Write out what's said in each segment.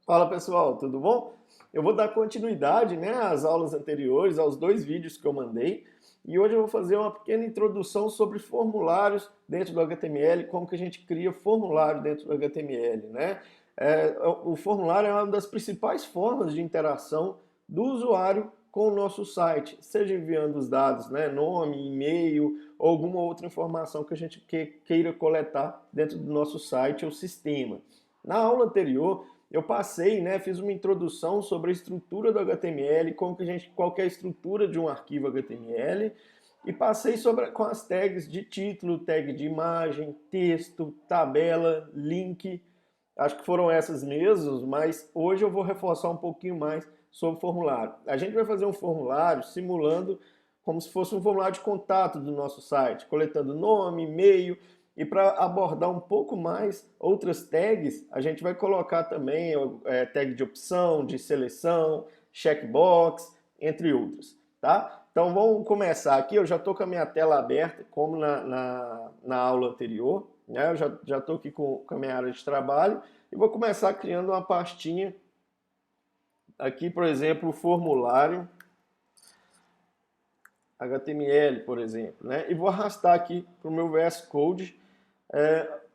Fala pessoal, tudo bom? Eu vou dar continuidade, né, às aulas anteriores, aos dois vídeos que eu mandei, e hoje eu vou fazer uma pequena introdução sobre formulários dentro do HTML, como que a gente cria formulário dentro do HTML, né? O formulário é uma das principais formas de interação do usuário com o nosso site, seja enviando os dados, né, nome, e-mail ou alguma outra informação que a gente queira coletar dentro do nosso site ou sistema. Na aula anterior, eu passei, né, fiz uma introdução sobre a estrutura do HTML, como que qual que é a estrutura de um arquivo HTML, e passei com as tags de título, tag de imagem, texto, tabela, link. Acho que foram essas mesmas, mas hoje eu vou reforçar um pouquinho mais sobre o formulário. A gente vai fazer um formulário simulando como se fosse um formulário de contato do nosso site, coletando nome, e-mail, e para abordar um pouco mais outras tags, a gente vai colocar também tag de opção, de seleção, checkbox, entre outros, tá? Então vamos começar aqui, eu já estou com a minha tela aberta, como na aula anterior, né? Eu já estou aqui com a minha área de trabalho e vou começar criando uma pastinha aqui, por exemplo, o formulário HTML, por exemplo, né? E vou arrastar aqui para o meu VS Code.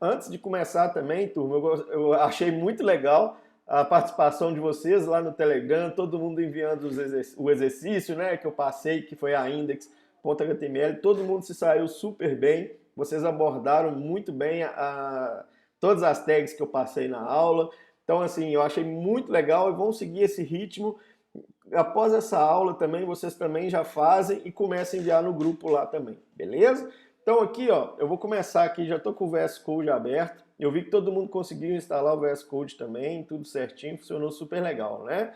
Antes de começar também, turma, eu achei muito legal a participação de vocês lá no Telegram, todo mundo enviando o exercício, né, que eu passei, que foi a index.html, todo mundo se saiu super bem, vocês abordaram muito bem todas as tags que eu passei na aula, então assim, eu achei muito legal e vão seguir esse ritmo. Após essa aula também, vocês também já fazem e começam a enviar no grupo lá também, beleza? Então aqui, ó, eu vou começar aqui, já estou com o VS Code aberto. Eu vi que todo mundo conseguiu instalar o VS Code também, tudo certinho, funcionou super legal, né?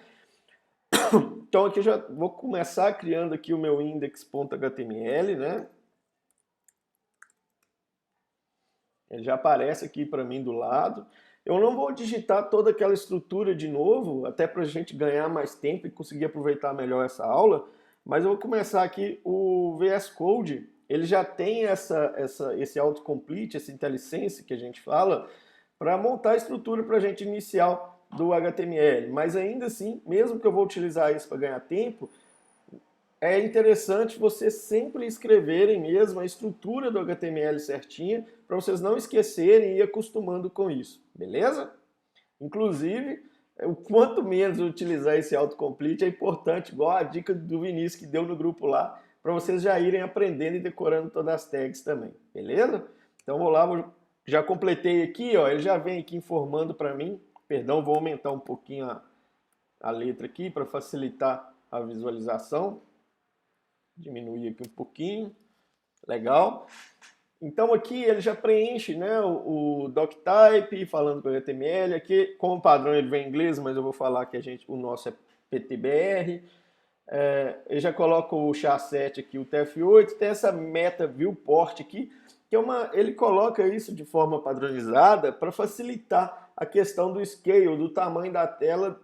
Então aqui eu já vou começar criando aqui o meu index.html, né? Ele já aparece aqui para mim do lado. Eu não vou digitar toda aquela estrutura de novo, até para a gente ganhar mais tempo e conseguir aproveitar melhor essa aula, mas eu vou começar aqui o VS Code. Ele já tem esse autocomplete, esse IntelliSense que a gente fala, para montar a estrutura para a gente inicial do HTML. Mas ainda assim, mesmo que eu vou utilizar isso para ganhar tempo, é interessante vocês sempre escreverem mesmo a estrutura do HTML certinha, para vocês não esquecerem e ir acostumando com isso, beleza? Inclusive, o quanto menos utilizar esse autocomplete é importante, igual a dica do Vinícius que deu no grupo lá, para vocês já irem aprendendo e decorando todas as tags também, beleza? Então vou lá, já completei aqui, ó, ele já vem aqui informando para mim, perdão, vou aumentar um pouquinho a letra aqui para facilitar a visualização. Diminuir aqui um pouquinho, legal. Então aqui ele já preenche, né, o doctype, falando com o HTML. Aqui, como padrão, ele vem em inglês, mas eu vou falar que o nosso é PTBR. Ele já coloca o char7 aqui, o TF8, tem essa meta viewport aqui, que ele coloca isso de forma padronizada para facilitar a questão do scale, do tamanho da tela,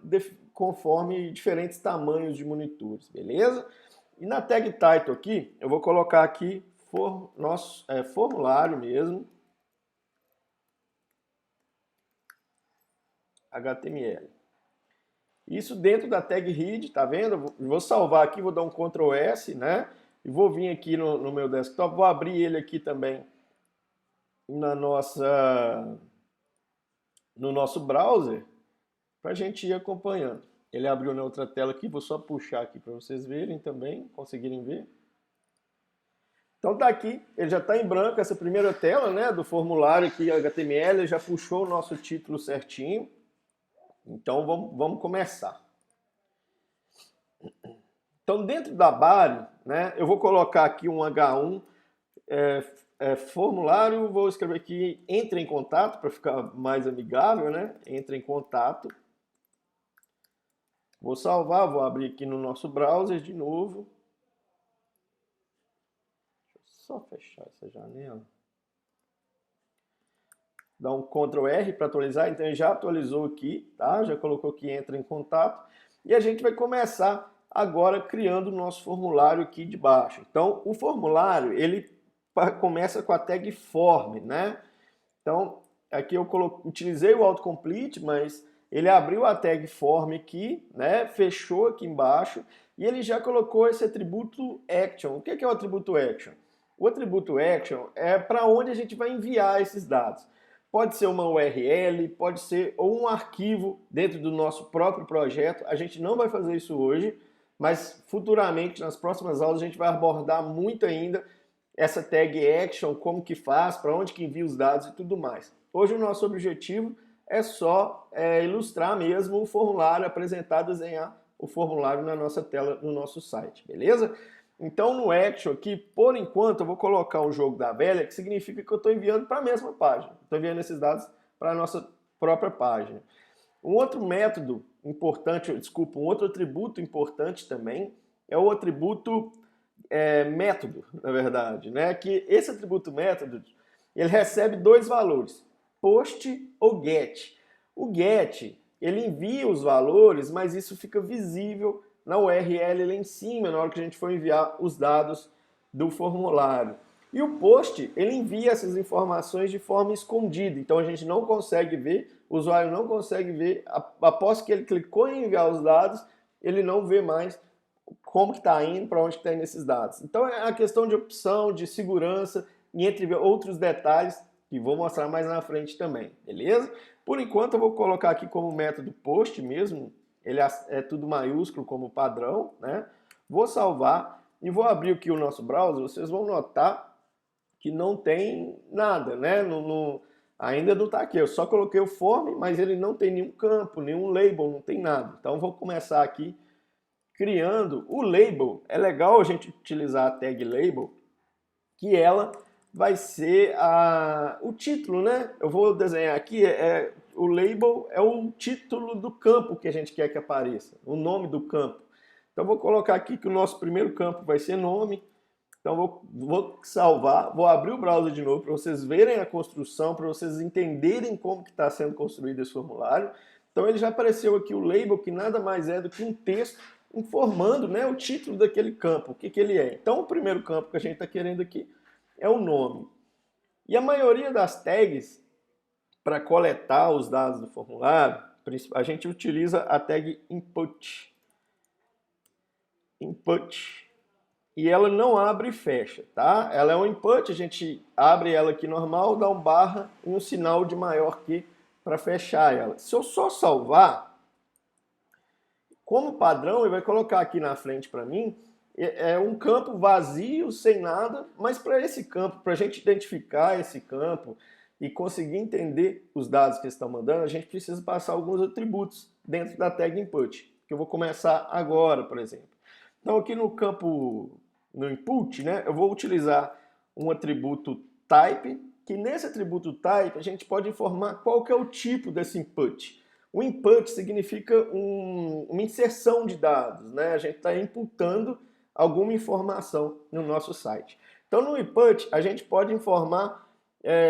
conforme diferentes tamanhos de monitores, beleza? E na tag title aqui, eu vou colocar aqui nosso formulário mesmo, HTML. Isso dentro da tag read, tá vendo? Eu vou salvar aqui, vou dar um Ctrl S, né? E vou vir aqui no meu desktop, vou abrir ele aqui também no nosso browser, para a gente ir acompanhando. Ele abriu na outra tela aqui, vou só puxar aqui para vocês verem também, conseguirem ver. Então tá aqui, ele já está em branco, essa primeira tela, né, do formulário aqui HTML, já puxou o nosso título certinho. Então vamos começar. Então dentro da body, né, eu vou colocar aqui um H1 formulário, vou escrever aqui entre em contato para ficar mais amigável, né? Entre em contato. Vou salvar, vou abrir aqui no nosso browser de novo. Deixa eu só fechar essa janela. Dá um Ctrl R para atualizar, então ele já atualizou aqui, tá? Já colocou que entra em contato. E a gente vai começar agora criando o nosso formulário aqui de baixo. Então, o formulário, ele começa com a tag form, né? Então, aqui eu utilizei o autocomplete, mas ele abriu a tag form aqui, né? Fechou aqui embaixo e ele já colocou esse atributo action. O que é o atributo action? O atributo action é para onde a gente vai enviar esses dados. Pode ser uma URL, pode ser ou um arquivo dentro do nosso próprio projeto. A gente não vai fazer isso hoje, mas futuramente, nas próximas aulas, a gente vai abordar muito ainda essa tag action, como que faz, para onde que envia os dados e tudo mais. Hoje o nosso objetivo é só ilustrar mesmo o formulário, apresentar, desenhar o formulário na nossa tela, no nosso site, beleza? Então no action aqui, por enquanto, eu vou colocar um jogo da velha, que significa que eu estou enviando para a mesma página. Estou enviando esses dados para a nossa própria página. Um outro método importante, desculpa, um outro atributo importante também é o atributo método, na verdade, né? Que esse atributo método, ele recebe dois valores, post ou get. O get, ele envia os valores, mas isso fica visível na URL lá em cima, na hora que a gente for enviar os dados do formulário. E o post, ele envia essas informações de forma escondida, então a gente não consegue ver, o usuário não consegue ver, após que ele clicou em enviar os dados, ele não vê mais como que está indo, para onde está indo esses dados. Então é a questão de opção, de segurança, e entre outros detalhes, que vou mostrar mais na frente também, beleza? Por enquanto eu vou colocar aqui como método post mesmo, ele é tudo maiúsculo como padrão, né? Vou salvar e vou abrir aqui o nosso browser, vocês vão notar que não tem nada, né? Ainda não está aqui, eu só coloquei o form, mas ele não tem nenhum campo, nenhum label, não tem nada. Então vou começar aqui criando o label. É legal a gente utilizar a tag label, que ela vai ser o título, né? Eu vou desenhar aqui, o label é o título do campo que a gente quer que apareça, o nome do campo. Então vou colocar aqui que o nosso primeiro campo vai ser nome. Então vou salvar, vou abrir o browser de novo para vocês verem a construção, para vocês entenderem como que está sendo construído esse formulário. Então ele já apareceu aqui o label, que nada mais é do que um texto informando, né, o título daquele campo, o que ele é. Então o primeiro campo que a gente está querendo aqui é o nome. E a maioria das tags, para coletar os dados do formulário, a gente utiliza a tag input. E ela não abre e fecha, tá? Ela é um input, a gente abre ela aqui normal, dá um barra e um sinal de maior que para fechar ela. Se eu só salvar, como padrão, ele vai colocar aqui na frente para mim um campo vazio, sem nada, mas para esse campo, para a gente identificar esse campo e conseguir entender os dados que eles estão mandando, a gente precisa passar alguns atributos dentro da tag input, que eu vou começar agora, por exemplo. Então aqui no campo, no input, né, eu vou utilizar um atributo type, que nesse atributo type a gente pode informar qual que é o tipo desse input. O input significa uma inserção de dados, né? A gente está inputando alguma informação no nosso site. Então no input a gente pode informar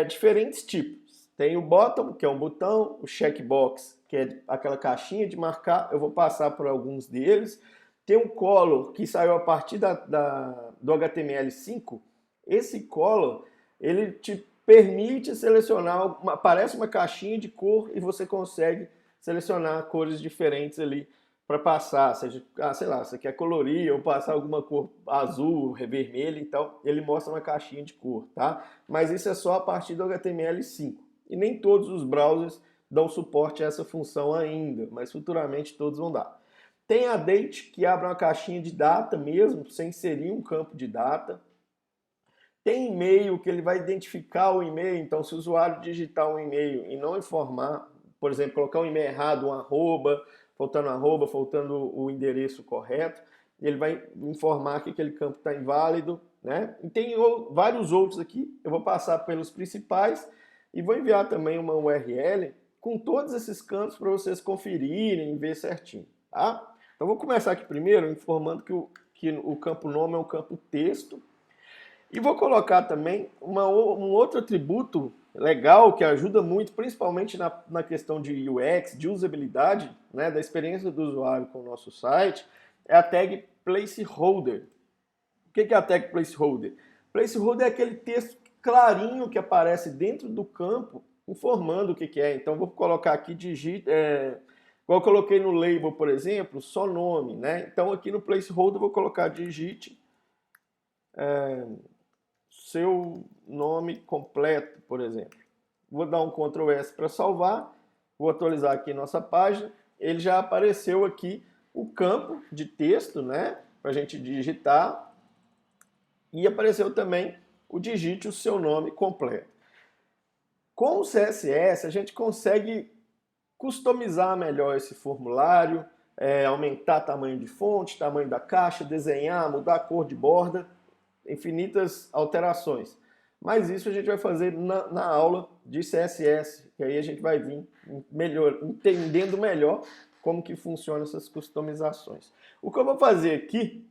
diferentes tipos. Tem o bottom, que é um botão, o checkbox, que é aquela caixinha de marcar, eu vou passar por alguns deles. Tem um color que saiu a partir do HTML5. Esse color, ele te permite selecionar, aparece uma caixinha de cor e você consegue selecionar cores diferentes ali para passar, seja, sei lá, você quer colorir ou passar alguma cor azul, vermelha, então ele mostra uma caixinha de cor, tá? Mas isso é só a partir do HTML5. E nem todos os browsers dão suporte a essa função ainda, mas futuramente todos vão dar. Tem a date, que abre uma caixinha de data mesmo, sem inserir um campo de data. Tem e-mail, que ele vai identificar o e-mail, então se o usuário digitar um e-mail e não informar, por exemplo, colocar um e-mail errado, um arroba, faltando o endereço correto, ele vai informar que aquele campo está inválido, né? E tem vários outros aqui, eu vou passar pelos principais e vou enviar também uma URL com todos esses campos para vocês conferirem e ver certinho, tá? Então vou começar aqui primeiro informando que o campo nome é um campo texto, e vou colocar também um outro atributo legal que ajuda muito, principalmente na questão de UX, de usabilidade, né, da experiência do usuário com o nosso site, é a tag placeholder. O que é a tag placeholder? Placeholder é aquele texto clarinho que aparece dentro do campo, informando o que é. Então vou colocar aqui Igual eu coloquei no label, por exemplo, só nome, né? Então aqui no placeholder eu vou colocar digite seu nome completo, por exemplo. Vou dar um Ctrl S para salvar, vou atualizar aqui nossa página, ele já apareceu aqui o campo de texto, né? Para a gente digitar, e apareceu também o digite o seu nome completo. Com o CSS a gente consegue customizar melhor esse formulário, aumentar tamanho de fonte, tamanho da caixa, desenhar, mudar a cor de borda, infinitas alterações. Mas isso a gente vai fazer na aula de CSS, que aí a gente vai vir entendendo melhor como que funcionam essas customizações. O que eu vou fazer aqui,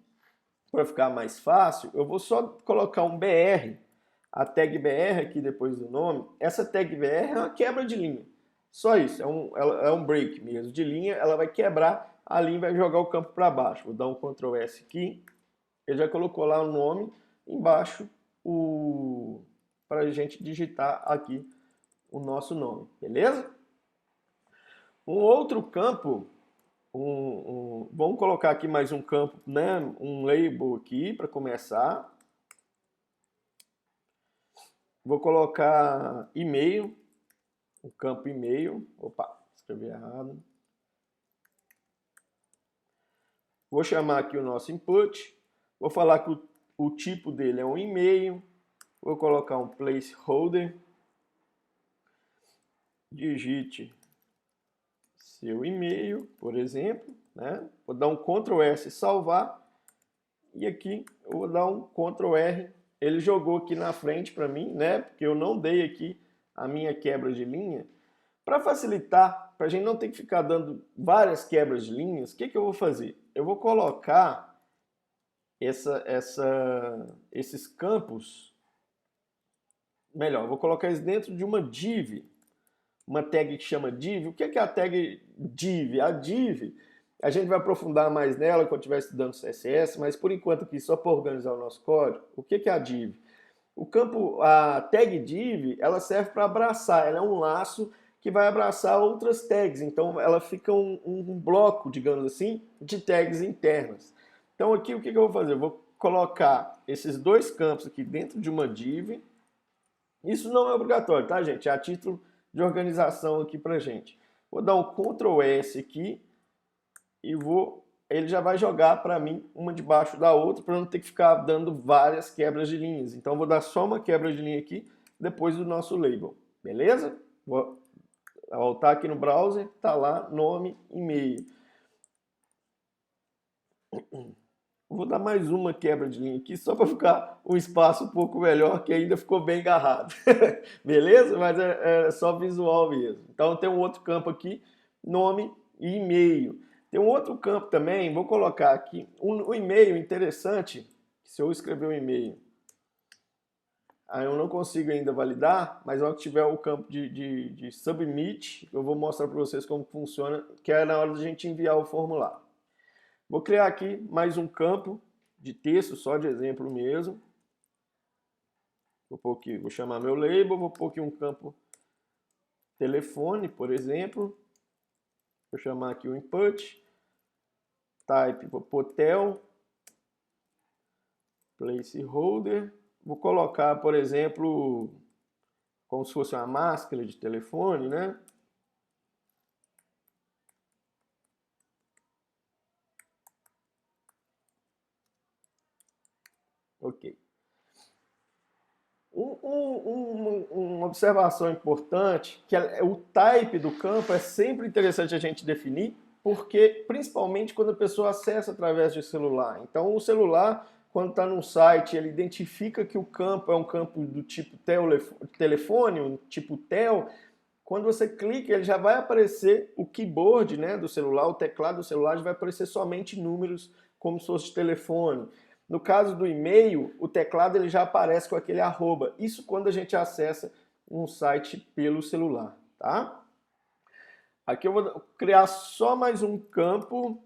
para ficar mais fácil, eu vou só colocar um BR, a tag BR aqui depois do nome. Essa tag BR é uma quebra de linha. Só isso, é um break mesmo de linha, ela vai quebrar a linha e vai jogar o campo para baixo. Vou dar um Ctrl S aqui, ele já colocou lá o nome, embaixo para a gente digitar aqui o nosso nome, beleza? Um outro campo, vamos colocar aqui mais um campo, né? Um label aqui para começar. Vou colocar e-mail, o campo e-mail. Opa, escrevi errado. Vou chamar aqui o nosso input. Vou falar que o tipo dele é um e-mail. Vou colocar um placeholder. Digite seu e-mail, por exemplo, né? Vou dar um Ctrl S salvar. E aqui eu vou dar um Ctrl R. Ele jogou aqui na frente para mim, né? Porque eu não dei aqui a minha quebra de linha. Para facilitar, para a gente não ter que ficar dando várias quebras de linhas, o que eu vou fazer? Eu vou colocar esses campos, melhor, eu vou colocar eles dentro de uma div, uma tag que chama div. O que é a tag div? A div, a gente vai aprofundar mais nela quando estiver estudando CSS, mas por enquanto aqui, só para organizar o nosso código, o que é a div? A tag div, ela serve para abraçar, ela é um laço que vai abraçar outras tags, então ela fica um bloco, digamos assim, de tags internas. Então aqui o que eu vou fazer? Eu vou colocar esses dois campos aqui dentro de uma div. Isso não é obrigatório, tá, gente? É a título de organização aqui pra gente. Vou dar um Ctrl S aqui e ele já vai jogar para mim uma debaixo da outra para não ter que ficar dando várias quebras de linhas. Então vou dar só uma quebra de linha aqui depois do nosso label, beleza? Vou voltar aqui no browser, tá lá nome, e-mail. Vou dar mais uma quebra de linha aqui, só para ficar um espaço um pouco melhor, que ainda ficou bem agarrado. Beleza? Mas é só visual mesmo. Então tem um outro campo aqui, nome e e-mail. Tem um outro campo também, vou colocar aqui, um e-mail interessante, se eu escrever um e-mail, aí eu não consigo ainda validar, mas na hora que tiver o campo de submit, eu vou mostrar para vocês como funciona, que é na hora da gente enviar o formulário. Vou criar aqui mais um campo de texto, só de exemplo mesmo. Vou chamar meu label, vou pôr aqui um campo telefone, por exemplo. Vou chamar aqui o input. Type, vou pôr tel. Placeholder. Vou colocar, por exemplo, como se fosse uma máscara de telefone, né? Ok. Uma observação importante, que o type do campo é sempre interessante a gente definir, porque principalmente quando a pessoa acessa através de celular. Então o celular, quando está num site, ele identifica que o campo é um campo do tipo telefone, um tipo tel. Quando você clica, ele já vai aparecer o keyboard, né, do celular, o teclado do celular, já vai aparecer somente números como se fosse de telefone. No caso do e-mail, o teclado ele já aparece com aquele arroba. Isso quando a gente acessa um site pelo celular, tá? Aqui eu vou criar só mais um campo.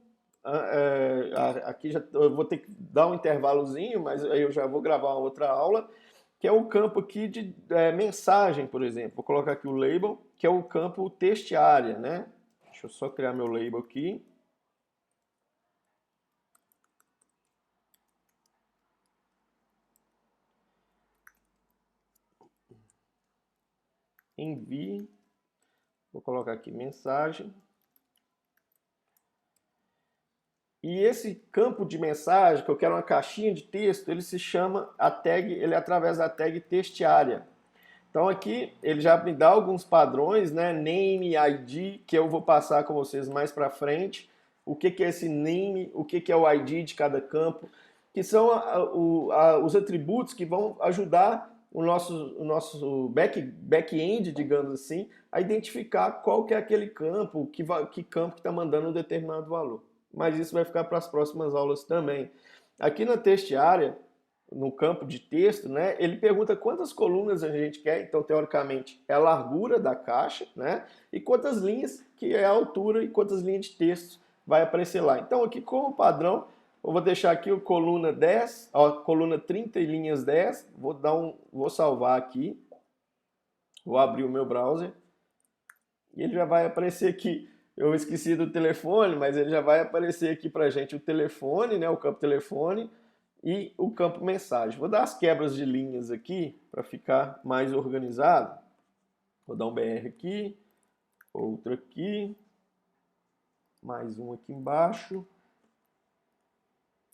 Aqui eu vou ter que dar um intervalozinho, mas aí eu já vou gravar uma outra aula, que é o campo aqui de mensagem, por exemplo. Vou colocar aqui o label, que é o campo textiária, né? Deixa Deixa eu só criar meu label aqui. Envie. Vou colocar aqui mensagem. E esse campo de mensagem, que eu quero uma caixinha de texto, ele se chama a tag, ele é através da tag textArea. Então aqui ele já me dá alguns padrões, né? Name, ID, que eu vou passar com vocês mais para frente. O que é esse name, o que é o ID de cada campo, que são os atributos que vão ajudar o nosso back-end, digamos assim, a identificar qual que é aquele campo, que campo que está mandando um determinado valor. Mas isso vai ficar para as próximas aulas também. Aqui na textArea, no campo de texto, né, ele pergunta quantas colunas a gente quer, então teoricamente é a largura da caixa, né, e quantas linhas, que é a altura, e quantas linhas de texto vai aparecer lá. Então aqui como padrão, eu vou deixar aqui o coluna 10, ó, coluna 30 e linhas 10, vou salvar aqui, vou abrir o meu browser, e ele já vai aparecer aqui. Eu esqueci do telefone, mas ele já vai aparecer aqui pra gente o telefone, né, o campo telefone, e o campo mensagem. Vou dar as quebras de linhas aqui para ficar mais organizado. Vou dar um BR aqui, outro aqui, mais um aqui embaixo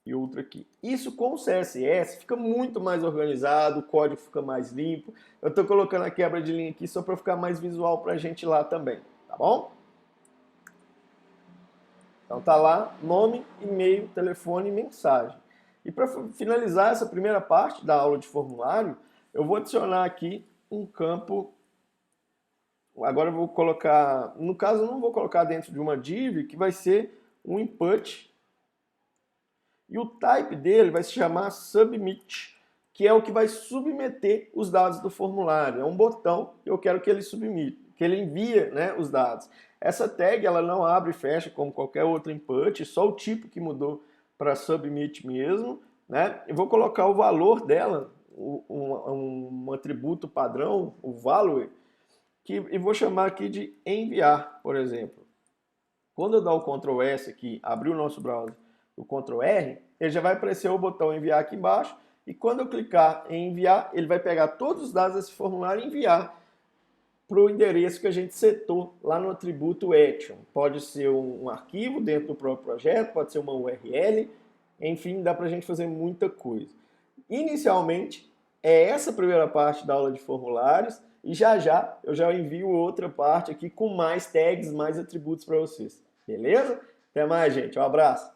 e outro aqui. Isso com o CSS fica muito mais organizado, o código fica mais limpo. Eu estou colocando a quebra de linha aqui só para ficar mais visual para a gente lá também, tá bom? Então tá lá, nome, e-mail, telefone e mensagem. E para finalizar essa primeira parte da aula de formulário, eu vou adicionar aqui um campo. Agora eu vou colocar, no caso eu não vou colocar dentro de uma div, que vai ser um input. E o type dele vai se chamar submit, que é o que vai submeter os dados do formulário. É um botão que eu quero que ele submita, que ele envia, né, os dados. Essa tag ela não abre e fecha como qualquer outro input, só o tipo que mudou para submit mesmo, né? Eu vou colocar o valor dela, um atributo padrão, o value, e vou chamar aqui de enviar, por exemplo. Quando eu dar o Ctrl S aqui, abrir o nosso browser, o Ctrl R, ele já vai aparecer o botão enviar aqui embaixo, e quando eu clicar em enviar, ele vai pegar todos os dados desse formulário e enviar para o endereço que a gente setou lá no atributo action. Pode ser um arquivo dentro do próprio projeto, pode ser uma URL, enfim, dá para a gente fazer muita coisa. Inicialmente, é essa primeira parte da aula de formulários, e já já eu já envio outra parte aqui com mais tags, mais atributos para vocês. Beleza? Até mais, gente. Um abraço.